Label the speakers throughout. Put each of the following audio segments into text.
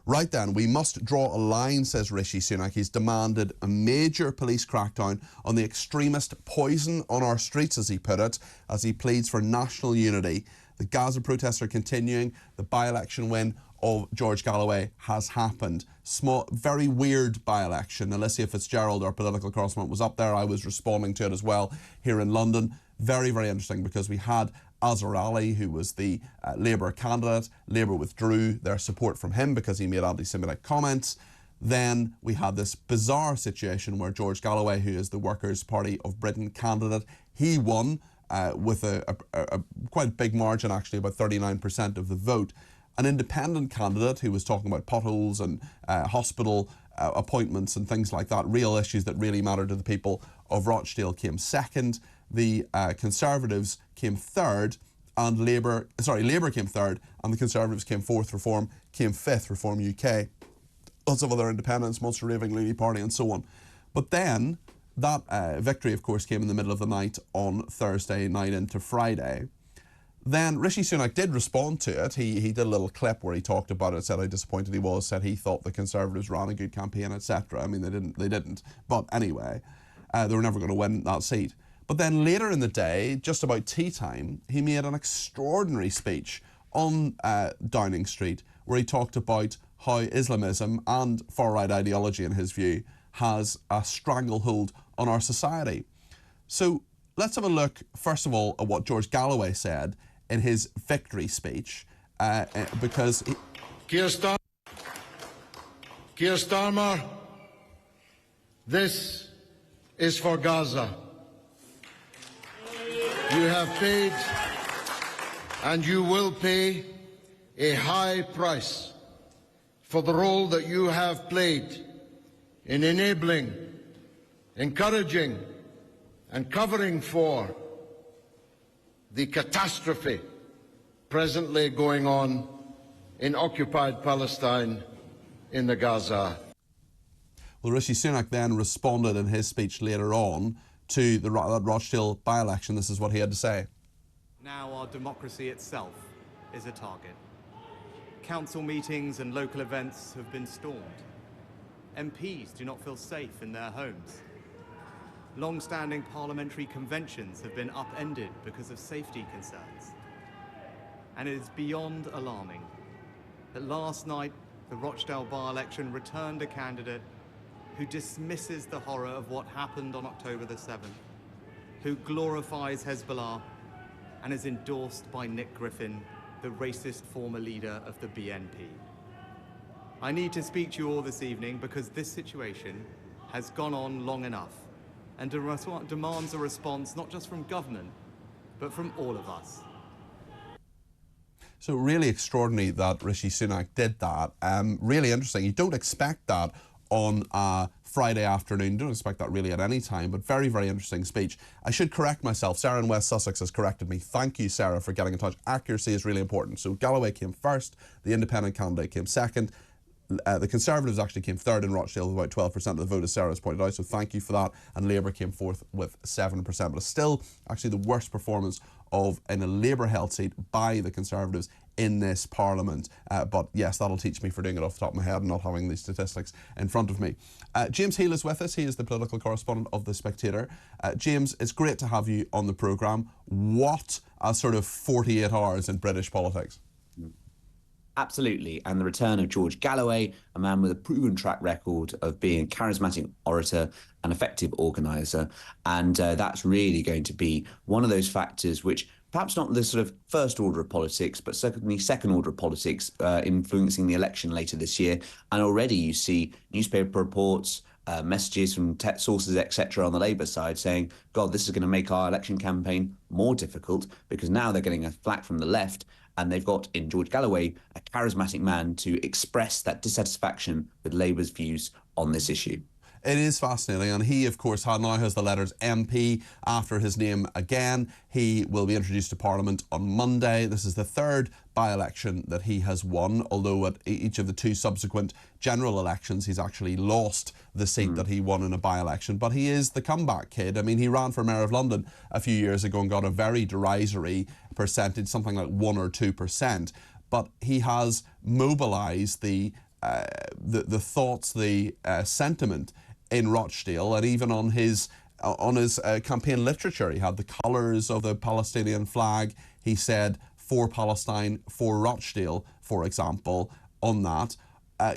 Speaker 1: Right then, we must draw a line, says Rishi Sunak. He's demanded a major police crackdown on the extremist poison on our streets, as he put it, as he pleads for national unity. The Gaza protests are continuing. The by-election win of George Galloway has happened. Small, very weird by-election. Alicia Fitzgerald, our political correspondent, was up there. I was responding to it as well here in London. Very, very interesting, because we had Azhar Ali, who was the Labour candidate. Labour withdrew their support from him because he made anti-Semitic comments. Then we had this bizarre situation where George Galloway, who is the Workers' Party of Britain candidate, he won with a quite big margin, actually, about 39% of the vote. An independent candidate who was talking about potholes and hospital appointments and things like that, real issues that really matter to the people of Rochdale, came second. The Conservatives came third, and Labour came third, and the Conservatives came fourth. Reform came fifth, Reform UK. Lots of other independents, Munster Raving Loony Party, and so on. But then that victory, of course, came in the middle of the night on Thursday night into Friday. Then Rishi Sunak did respond to it. He did a little clip where he talked about it, said how disappointed he was, said he thought the Conservatives ran a good campaign, etc. I mean, they didn't. But anyway, they were never going to win that seat. But then later in the day, just about tea time, he made an extraordinary speech on Downing Street, where he talked about how Islamism and far-right ideology, in his view, has a stranglehold on our society. So let's have a look, first of all, at what George Galloway said in his victory speech, because...
Speaker 2: Keir Starmer, this is for Gaza. You have paid, and you will pay, a high price for the role that you have played in enabling, encouraging, and covering for the catastrophe presently going on in occupied Palestine in the Gaza.
Speaker 1: Well, Rishi Sunak then responded in his speech later on to that Rochdale by-election. This is what he had to say.
Speaker 3: Now our democracy itself is a target. Council meetings and local events have been stormed. MPs do not feel safe in their homes. Long-standing parliamentary conventions have been upended because of safety concerns. And it is beyond alarming that last night the Rochdale by-election returned a candidate who dismisses the horror of what happened on October the 7th, who glorifies Hezbollah and is endorsed by Nick Griffin, the racist former leader of the BNP. I need to speak to you all this evening because this situation has gone on long enough and demands a response not just from government, but from all of us.
Speaker 1: So really extraordinary that Rishi Sunak did that. Really interesting. You don't expect that on a Friday afternoon. You don't expect that really at any time, but very, very interesting speech. I should correct myself. Sarah in West Sussex has corrected me. Thank you, Sarah, for getting in touch. Accuracy is really important. So Galloway came first, the independent candidate came second. The Conservatives actually came third in Rochdale with about 12% of the vote, as Sarah has pointed out, so thank you for that. And Labour came fourth with 7%, but it's still actually the worst performance in a Labour-held seat by the Conservatives in this Parliament. But yes, that'll teach me for doing it off the top of my head and not having these statistics in front of me. James Heale is with us. He is the political correspondent of The Spectator. James, it's great to have you on the programme. What a sort of 48 hours in British politics.
Speaker 4: Absolutely, and the return of George Galloway, a man with a proven track record of being a charismatic orator, an effective organiser, and that's really going to be one of those factors which, perhaps not the sort of first order of politics, but certainly second order of politics influencing the election later this year. And already you see newspaper reports, messages from sources, etc., on the Labour side saying, God, this is going to make our election campaign more difficult because now they're getting a flack from the left. And they've got in George Galloway a charismatic man to express that dissatisfaction with Labour's views on this issue.
Speaker 1: It is fascinating, and he, of course, now has the letters MP after his name again. He will be introduced to Parliament on Monday. This is the third by-election that he has won, although at each of the two subsequent general elections he's actually lost the seat that he won in a by-election. But he is the comeback kid. I mean, he ran for Mayor of London a few years ago and got a very derisory percentage, something like 1 or 2%. But he has mobilised the the thoughts, the sentiment in Rochdale, and even on his campaign literature. He had the colours of the Palestinian flag. He said, "For Palestine, for Rochdale," for example, on that.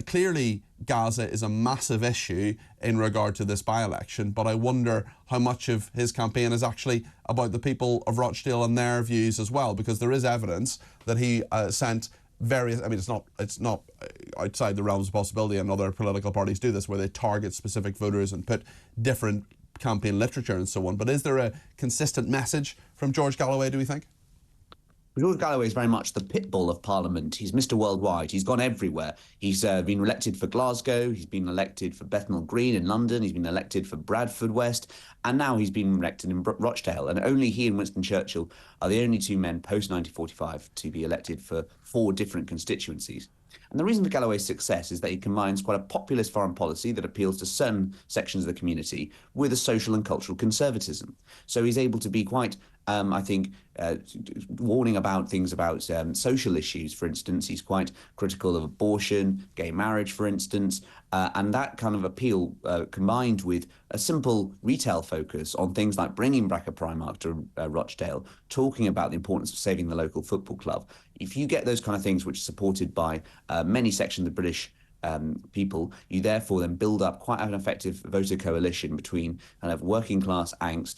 Speaker 1: Clearly, Gaza is a massive issue in regard to this by-election, but I wonder how much of his campaign is actually about the people of Rochdale and their views as well, because there is evidence that he sent various, I mean, it's not outside the realms of possibility, and other political parties do this, where they target specific voters and put different campaign literature and so on. But is there a consistent message from George Galloway, do we think?
Speaker 4: George Galloway is very much the pit bull of Parliament. He's Mr Worldwide. He's gone everywhere. He's been elected for Glasgow. He's been elected for Bethnal Green in London. He's been elected for Bradford West. And now he's been elected in Rochdale. And only he and Winston Churchill are the only two men post-1945 to be elected for 4 different constituencies. And the reason for Galloway's success is that he combines quite a populist foreign policy that appeals to certain sections of the community with a social and cultural conservatism. So he's able to be quite, I think, warning about things about social issues. For instance, he's quite critical of abortion, gay marriage, for instance, and that kind of appeal combined with a simple retail focus on things like bringing back a Primark to Rochdale, talking about the importance of saving the local football club. If you get those kind of things which are supported by many sections of the British people, you therefore then build up quite an effective voter coalition between kind of working class angst,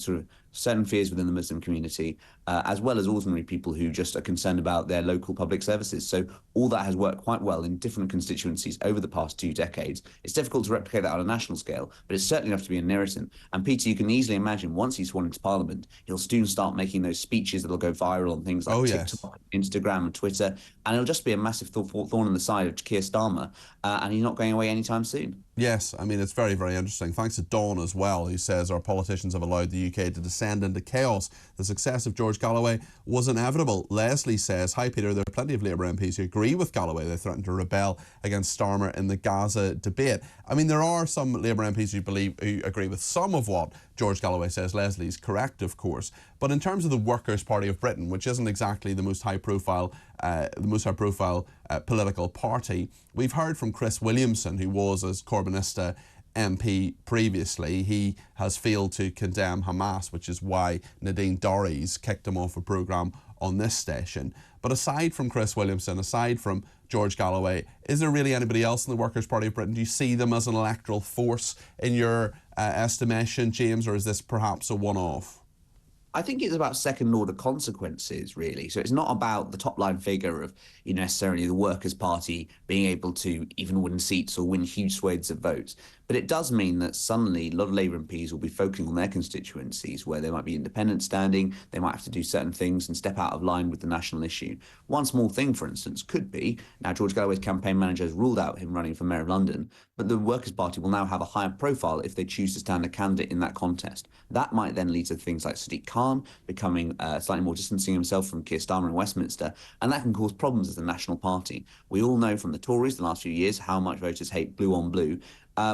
Speaker 4: sort of certain fears within the Muslim community, as well as ordinary people who just are concerned about their local public services. So all that has worked quite well in different constituencies over the past 2 decades. It's difficult to replicate that on a national scale, but it's certainly enough to be a narrative. And Peter, you can easily imagine once he's sworn into Parliament, he'll soon start making those speeches that'll go viral on things like TikTok, Instagram and Twitter, and it'll just be a massive thorn in the side of Keir Starmer, and he's not going away anytime soon.
Speaker 1: Yes, I mean, it's very, very interesting. Thanks to Dawn as well, who says our politicians have allowed the UK to descend into chaos. The success of George Galloway was inevitable. Leslie says, "Hi Peter, there are plenty of Labour MPs who agree with Galloway. They threatened to rebel against Starmer in the Gaza debate." I mean, there are some Labour MPs who agree with some of what George Galloway says. Leslie's correct, of course. But in terms of the Workers' Party of Britain, which isn't exactly the most high-profile political party, we've heard from Chris Williamson, who was as Corbynista MP previously. He has failed to condemn Hamas, which is why Nadine Dorries kicked him off a programme on this station. But aside from Chris Williamson, aside from George Galloway, is there really anybody else in the Workers' Party of Britain? Do you see them as an electoral force in your estimation, James, or is this perhaps a one-off?
Speaker 4: I think it's about second-order consequences, really. So it's not about the top-line figure of necessarily the Workers' Party being able to even win seats or win huge swathes of votes. But it does mean that suddenly a lot of Labour MPs will be focusing on their constituencies where there might be independent standing, they might have to do certain things and step out of line with the national issue. One small thing, for instance, could be, now George Galloway's campaign manager has ruled out him running for Mayor of London, but the Workers' Party will now have a higher profile if they choose to stand a candidate in that contest. That might then lead to things like Sadiq Khan becoming slightly more distancing himself from Keir Starmer in Westminster, and that can cause problems as a national party. We all know from the Tories the last few years how much voters hate blue on blue.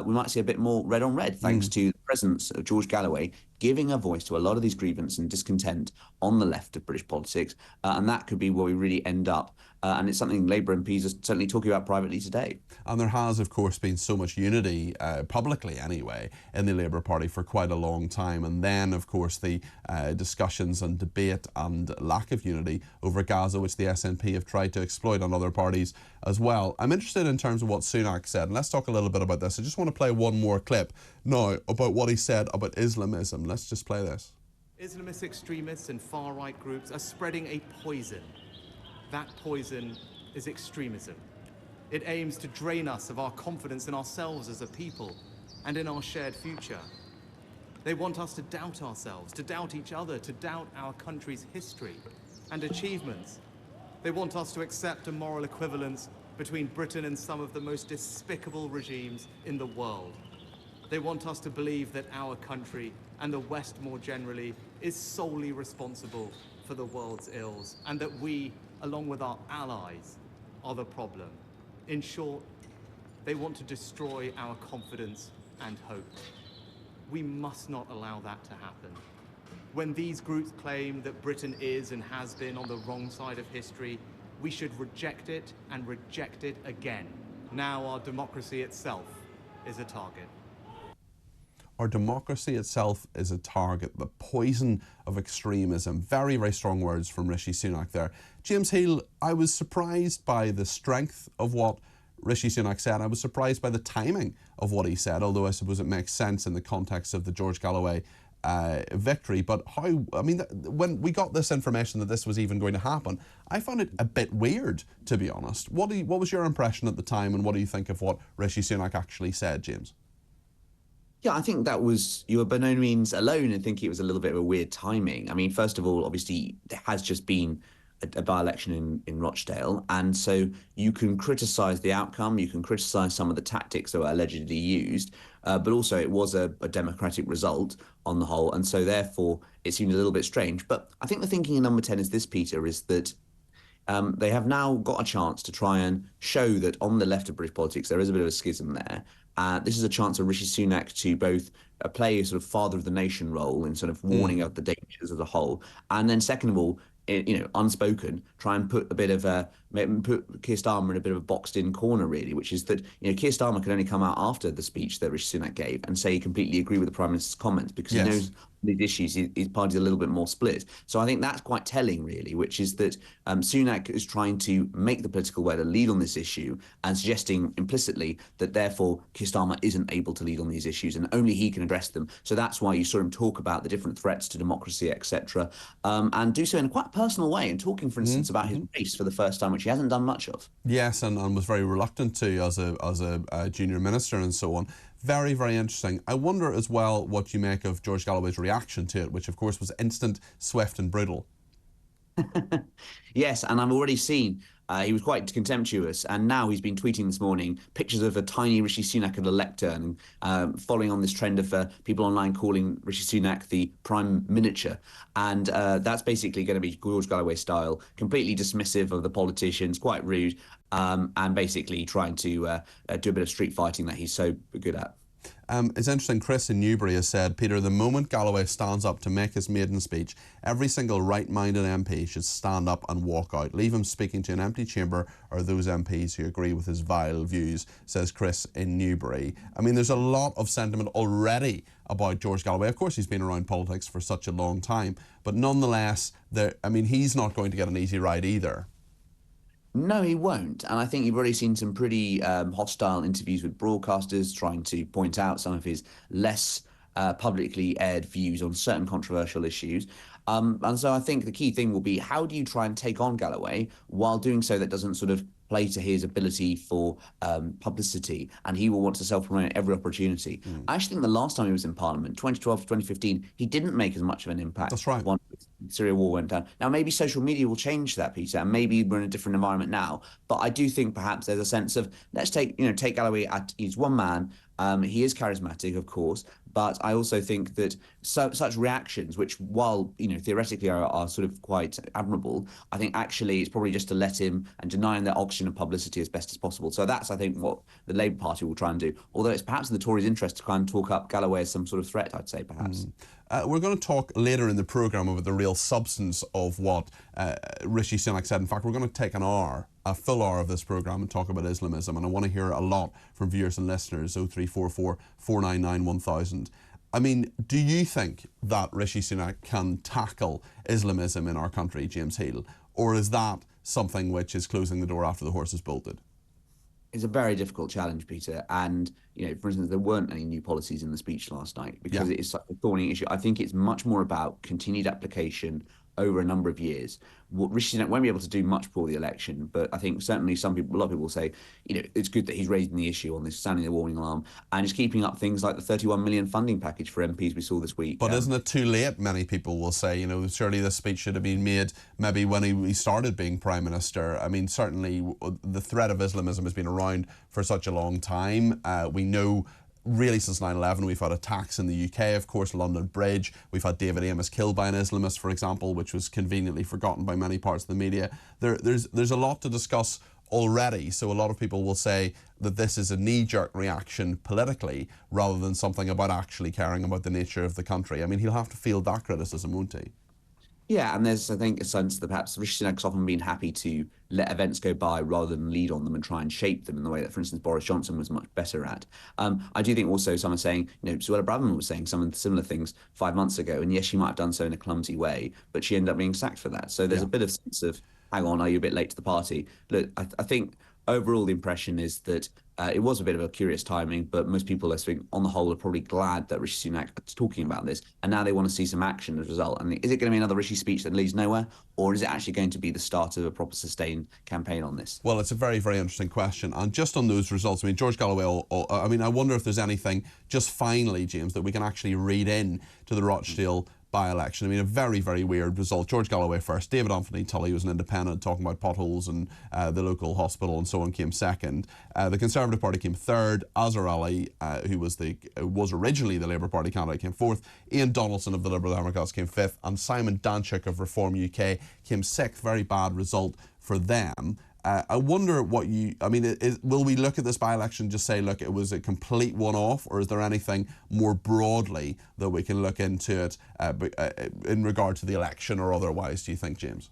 Speaker 4: We might see a bit more red on red thanks to the presence of George Galloway giving a voice to a lot of these grievances and discontent on the left of British politics, and that could be where we really end up. And it's something Labour MPs are certainly talking about privately today.
Speaker 1: And there has, of course, been so much unity, publicly anyway, in the Labour Party for quite a long time. And then, of course, the discussions and debate and lack of unity over Gaza, which the SNP have tried to exploit on other parties as well. I'm interested in terms of what Sunak said, and let's talk a little bit about this. I just want to play one more clip now about what he said about Islamism. Let's just play this.
Speaker 3: Islamist extremists and far-right groups are spreading a poison. That poison is extremism. It aims to drain us of our confidence in ourselves as a people and in our shared future. They want us to doubt ourselves, to doubt each other, to doubt our country's history and achievements. They want us to accept a moral equivalence between Britain and some of the most despicable regimes in the world. They want us to believe that our country, and the West more generally, is solely responsible for the world's ills, and that we, along with our allies, are the problem. In short, they want to destroy our confidence and hope. We must not allow that to happen. When these groups claim that Britain is and has been on the wrong side of history, we should reject it and reject it again. Now our democracy itself is a target.
Speaker 1: Our democracy itself is a target. The poison of extremism. Very, very strong words from Rishi Sunak there. James Heale, I was surprised by the strength of what Rishi Sunak said. I was surprised by the timing of what he said, although I suppose it makes sense in the context of the George Galloway victory. But when we got this information that this was even going to happen, I found it a bit weird, to be honest. What was your impression at the time, and what do you think of what Rishi Sunak actually said, James?
Speaker 4: Yeah, I think that was, you were by no means alone in thinking it was a little bit of a weird timing. I mean, first of all, obviously, there has just been a by-election in Rochdale, and so you can criticise the outcome, you can criticise some of the tactics that were allegedly used, but also it was a democratic result on the whole, and so therefore it seemed a little bit strange. But I think the thinking in Number 10 is this, Peter, is that they have now got a chance to try and show that on the left of British politics there is a bit of a schism there. This is a chance for Rishi Sunak to both play a sort of father of the nation role in sort of warning of the dangers as a whole, and then second of all, unspoken, try and put put Keir Starmer in a bit of a boxed-in corner, really, which is that Keir Starmer can only come out after the speech that Rishi Sunak gave and say he completely agree with the Prime Minister's comments, because he knows these issues, his party's a little bit more split. So I think that's quite telling, really, which is that Sunak is trying to make the political way to lead on this issue and suggesting implicitly that therefore Keir Starmer isn't able to lead on these issues and only he can address them. So that's why you saw him talk about the different threats to democracy, etc., and do so in a quite personal way, and talking, for instance, about his race for the first time, which he hasn't done much of.
Speaker 1: Yes, and was very reluctant to as a junior minister and so on. Very, very interesting. I wonder as well what you make of George Galloway's reaction to it, which of course was instant, swift and brutal.
Speaker 4: Yes, and I've already seen he was quite contemptuous, and now he's been tweeting this morning pictures of a tiny Rishi Sunak at a lectern, following on this trend of people online calling Rishi Sunak the prime miniature. And that's basically going to be George Galloway style, completely dismissive of the politicians, quite rude, and basically trying to do a bit of street fighting that he's so good at.
Speaker 1: It's interesting, Chris in Newbury has said, Peter, the moment Galloway stands up to make his maiden speech, every single right-minded MP should stand up and walk out. Leave him speaking to an empty chamber or those MPs who agree with his vile views, says Chris in Newbury. I mean, there's a lot of sentiment already about George Galloway. Of course, he's been around politics for such a long time, but nonetheless, he's not going to get an easy ride either.
Speaker 4: No, he won't. And I think you've already seen some pretty hostile interviews with broadcasters trying to point out some of his less publicly aired views on certain controversial issues. And so I think the key thing will be, how do you try and take on Galloway while doing so that doesn't sort of play to his ability for publicity, and he will want to self-promote at every opportunity. I actually think the last time he was in Parliament, 2012 to 2015, he didn't make as much of an impact.
Speaker 1: That's right.
Speaker 4: Once the Syria war went down. Now, maybe social media will change that, Peter, and maybe we're in a different environment now. But I do think perhaps there's a sense of, let's take Galloway at, he's one man. He is charismatic, of course, but I also think that such reactions, which while theoretically are sort of quite admirable, I think actually it's probably just to let him and deny him that oxygen of publicity as best as possible. So that's, I think, what the Labour Party will try and do. Although it's perhaps in the Tories' interest to try and talk up Galloway as some sort of threat, I'd say, perhaps.
Speaker 1: We're going to talk later in the programme about the real substance of what Rishi Sunak said. In fact, we're going to take a full hour of this programme and talk about Islamism, and I want to hear a lot from viewers and listeners. 0344 499 1000. I mean, do you think that Rishi Sunak can tackle Islamism in our country, James Heale, or is that something which is closing the door after the horse is bolted?
Speaker 4: It's a very difficult challenge, Peter. And, for instance, there weren't any new policies in the speech last night because it is such a thorny issue. I think it's much more about continued application over a number of years. Rishi Sunak won't be able to do much before the election, but I think certainly a lot of people will say, it's good that he's raising the issue on this, sounding the warning alarm, and he's keeping up things like the 31 million funding package for MPs we saw this week.
Speaker 1: But isn't it too late, many people will say, surely this speech should have been made maybe when he started being Prime Minister. I mean, certainly the threat of Islamism has been around for such a long time. We know really since 9/11 we've had attacks in the UK, of course, London Bridge. We've had David Amos killed by an Islamist, for example, which was conveniently forgotten by many parts of the media. There's a lot to discuss already, so a lot of people will say that this is a knee-jerk reaction politically rather than something about actually caring about the nature of the country. I mean, he'll have to field that criticism, won't he?
Speaker 4: Yeah, and there's, I think, a sense that perhaps Rishi Sunak's often been happy to let events go by rather than lead on them and try and shape them in the way that, for instance, Boris Johnson was much better at. I do think also someone saying, Suella Braverman was saying some of the similar things 5 months ago, and yes, she might have done so in a clumsy way, but she ended up being sacked for that. So there's a bit of sense of, hang on, are you a bit late to the party? Look, I think overall the impression is that it was a bit of a curious timing, but most people, I think, on the whole, are probably glad that Rishi Sunak is talking about this, and now they want to see some action as a result. And is it going to be another Rishi speech that leads nowhere, or is it actually going to be the start of a proper sustained campaign on this?
Speaker 1: Well, it's a very, very interesting question. And just on those results, I mean, George Galloway, I wonder if there's anything, just finally, James, that we can actually read in to the Rochdale by-election. I mean, a very, very weird result. George Galloway first. David Anthony Tully was an independent talking about potholes and the local hospital and so on, came second. The Conservative Party came third. Azhar Ali, who was originally the Labour Party candidate, came fourth. Ian Donaldson of the Liberal Democrats came fifth. And Simon Danchuk of Reform UK came sixth. Very bad result for them. I wonder will we look at this by-election and just say, look, it was a complete one-off, or is there anything more broadly that we can look into it in regard to the election or otherwise, do you think, James?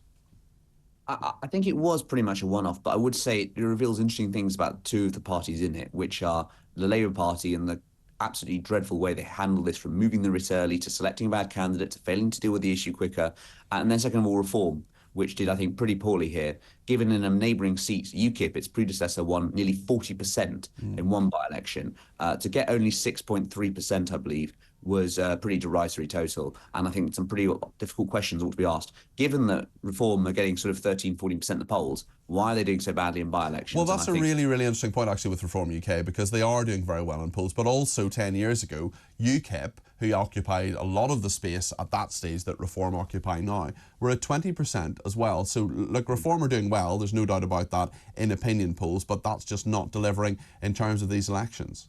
Speaker 4: I think it was pretty much a one-off, but I would say it reveals interesting things about two of the parties in it, which are the Labour Party and the absolutely dreadful way they handled this, from moving the writ early to selecting a bad candidate to failing to deal with the issue quicker, and then second of all, Reform, which did, I think, pretty poorly here. Given in a neighbouring seat, UKIP, its predecessor, won nearly 40% in one by-election. To get only 6.3%, I believe, was a pretty derisory total. And I think some pretty difficult questions ought to be asked. Given that Reform are getting sort of 13-14% in the polls, why are they doing so badly in by-elections?
Speaker 1: Well, that's a really, really interesting point, actually, with Reform UK, because they are doing very well in polls. But also 10 years ago, UKIP, who occupied a lot of the space at that stage that Reform occupy now, were at 20% as well. So, look, Reform are doing well, there's no doubt about that, in opinion polls, but that's just not delivering in terms of these elections.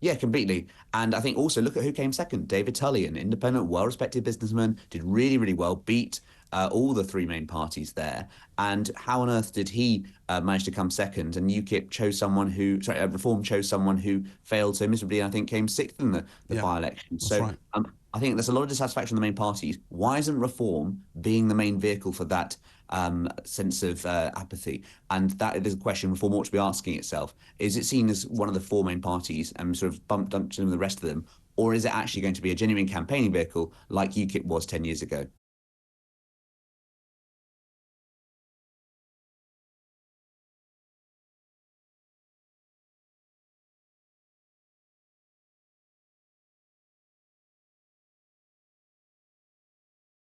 Speaker 4: Yeah, completely. And I think also look at who came second. David Tully, an independent, well-respected businessman, did really, really well, beat all the three main parties there. And how on earth did he manage to come second? And UKIP chose someone who, Reform chose someone who failed so miserably, and I think came sixth in the by-election. So right. I think there's a lot of dissatisfaction in the main parties. Why isn't Reform being the main vehicle for that sense of apathy? And that is a question Reform ought to be asking itself. Is it seen as one of the four main parties and sort of bumped up to the rest of them? Or is it actually going to be a genuine campaigning vehicle like UKIP was 10 years ago?